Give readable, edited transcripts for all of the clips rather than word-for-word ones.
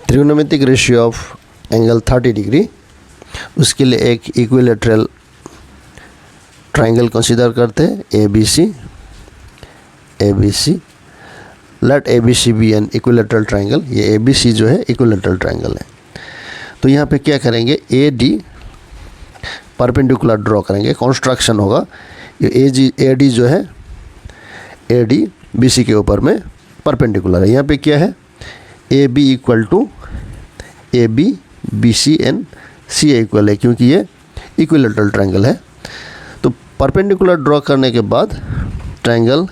Trigonometric ratio of angle 30 degree, उसके लिए एक इक्विलेटरल ट्राइंगल कंसीडर करते हैं A B C. Let A B C be an equilateral triangle. ये A B सी जो है इक्विलेटरल ट्राइंगल है। तो यहाँ पे क्या करेंगे, ए डी परपेंडिकुलर ड्रॉ करेंगे, कंस्ट्रक्शन होगा। ये ए डी जो है ए डी बी सी के ऊपर में परपेंडिकुलर है। यहाँ पे क्या है, A B equal to A B B C and C A equal है, क्योंकि ये इक्विलेटरल ट्राइंगल है। तो परपेंडिकुलर ड्रॉ करने के बाद triangle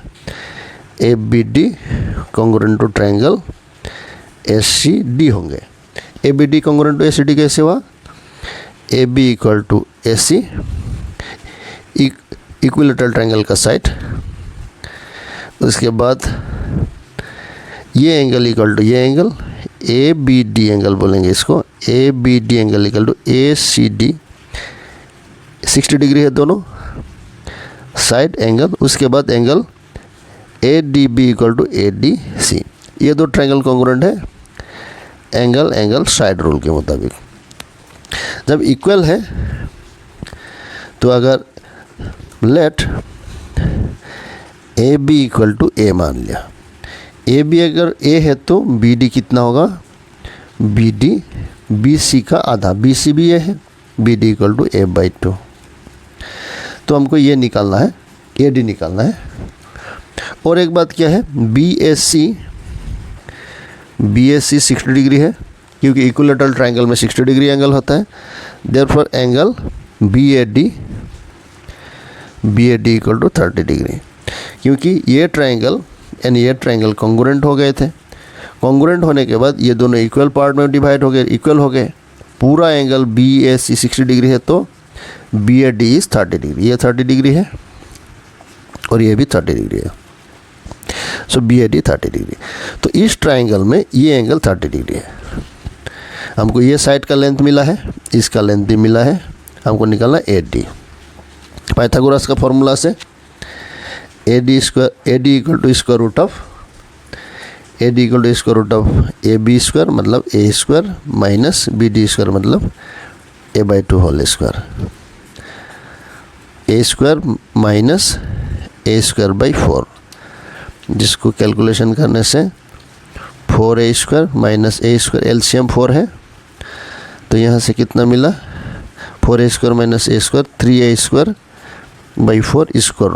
A B D congruent to triangle S C D होंगे। A B D congruent to A C D कैसे हुआ, A B equal to A C equilateral triangle का साइड, उसके बाद ये एंगल इक्वल टू ये angle, A B D angle बोलेंगे इसको, A B D angle equal to A C D, 60 degree है दोनों साइड एंगल। उसके बाद angle A D B equal to A D C. ये दो ट्राइंगल कॉन्ग्रुएंट है एंगल साइड रूल के मुताबिक। जब इक्वल है तो अगर let A B equal to A मान लिया, ए बी अगर ए है तो बी डी कितना होगा, बी डी बी सी का आधा, बी सी भी ए है, B D equal to A by 2। तो हमको ये निकालना है, ए डी निकालना है। और एक बात क्या है, बी ए सी 60 डिग्री है, क्योंकि इक्विलेटरल ट्राइंगल में 60 डिग्री एंगल होता है। Therefore angle B A D equal to 30 degree, क्योंकि ये ट्राइंगल एंड ये ट्राइंगल कॉन्ग्रुएंट हो गए थे। कॉन्ग्रुएंट होने के बाद ये दोनों इक्वल पार्ट में डिवाइड हो गए, इक्वल हो गए। पूरा angle B A C 60 degree है तो B A D is 30 degree. ये 30 डिग्री है और ये भी 30 डिग्री है, सो बी ए डी 30 डिग्री। तो इस ट्राइंगल में ये एंगल 30 डिग्री है। हमको ये साइड का लेंथ मिला है, इसका लेंथ भी मिला है, हमको निकालना ए डी। पाइथागोरस का फॉर्मूला से A D equal to square root of A B square मतलब A square minus B D square मतलब A by 2 whole square, A square minus A square by 4, जिसको कैलकुलेशन करने से 4a square minus A square, LCM 4 है तो यहाँ से कितना मिला, 4a square minus A square 3a square by 4 square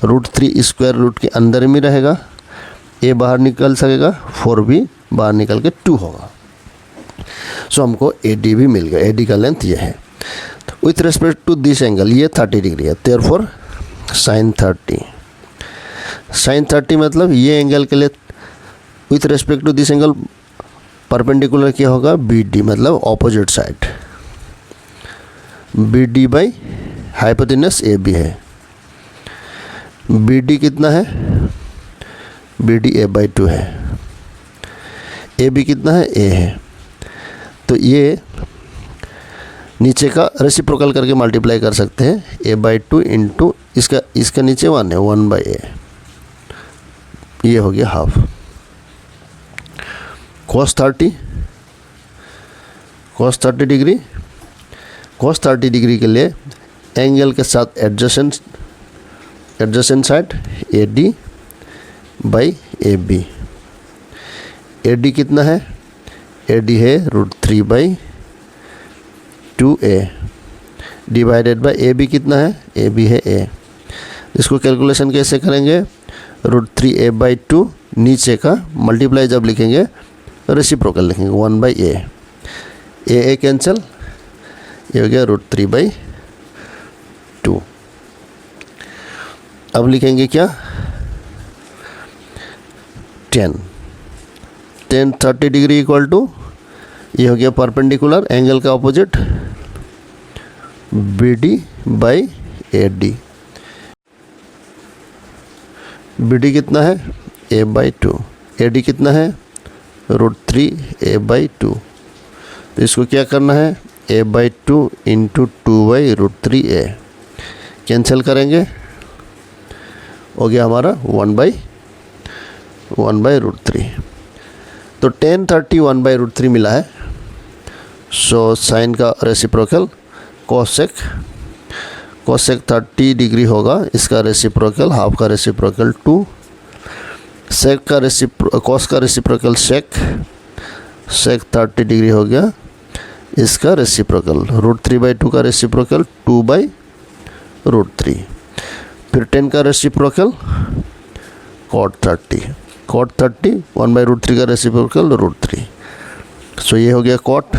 root 3 square root के अंदर में रहेगा, ए बाहर निकल सकेगा, 4 भी बाहर निकल के 2 होगा। सो हमको ए डी भी मिल गया। ए डी का लेंथ ये है। With respect to this angle ये 30 डिग्री है, देयरफॉर साइन 30 मतलब ये एंगल के लिए with respect to this angle perpendicular क्या होगा, बी डी मतलब opposite side, B D by hypotenuse A B है। बी डी कितना है, बी डी ए बाई 2 है, ए बी कितना है, ए है। तो ये नीचे का रेसिप्रोकल करके मल्टीप्लाई कर सकते हैं, ए बाई 2 इंटू इसका नीचे 1 है, 1 बाई ए, ये हो गया हाफ। cos 30 डिग्री के लिए एंगल के साथ adjacent side A D by A B. A D कितना है, ए डी है √3 by 2a divided by A B कितना है, ए बी है a। इसको कैलकुलेशन कैसे करेंगे, √3a बाई 2 नीचे का मल्टीप्लाई जब लिखेंगे रेसिप्रोकल लिखेंगे 1 बाई ए कैंसिल, ये हो गया √3 बाई 2। अब लिखेंगे क्या, 10 30 डिग्री इक्वल टू ये हो गया परपेंडिकुलर एंगल का opposite B D by A D. B D कितना है, ए बाई 2, ए डी कितना है √3a बाई 2। तो इसको क्या करना है, a by 2 into 2 by √3a cancel करेंगे, हो गया हमारा 1 बाई √3। तो टेन 30 1/√3 मिला है। सो साइन का रेसिप्रोकल कोसेक 30 डिग्री होगा, इसका रेसिप्रोकल हाफ का रेसिप्रोकल 2, सेक का कॉस का रेसिप्रोकल सेक 30 डिग्री हो गया, इसका रेसिप्रोकल √3/2 का रेसिप्रोकल 2/√3। फिर 10 का रेसिप्रोकल cot 30 1/√3 का रेसिप्रोकल √3। सो ये हो गया cot,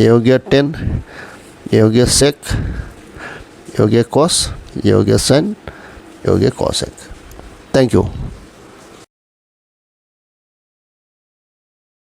ये हो गया 10, ये हो गया सेक, ये हो गया कॉस, ये हो गया साइन, ये हो गया कॉसेक। Thank you.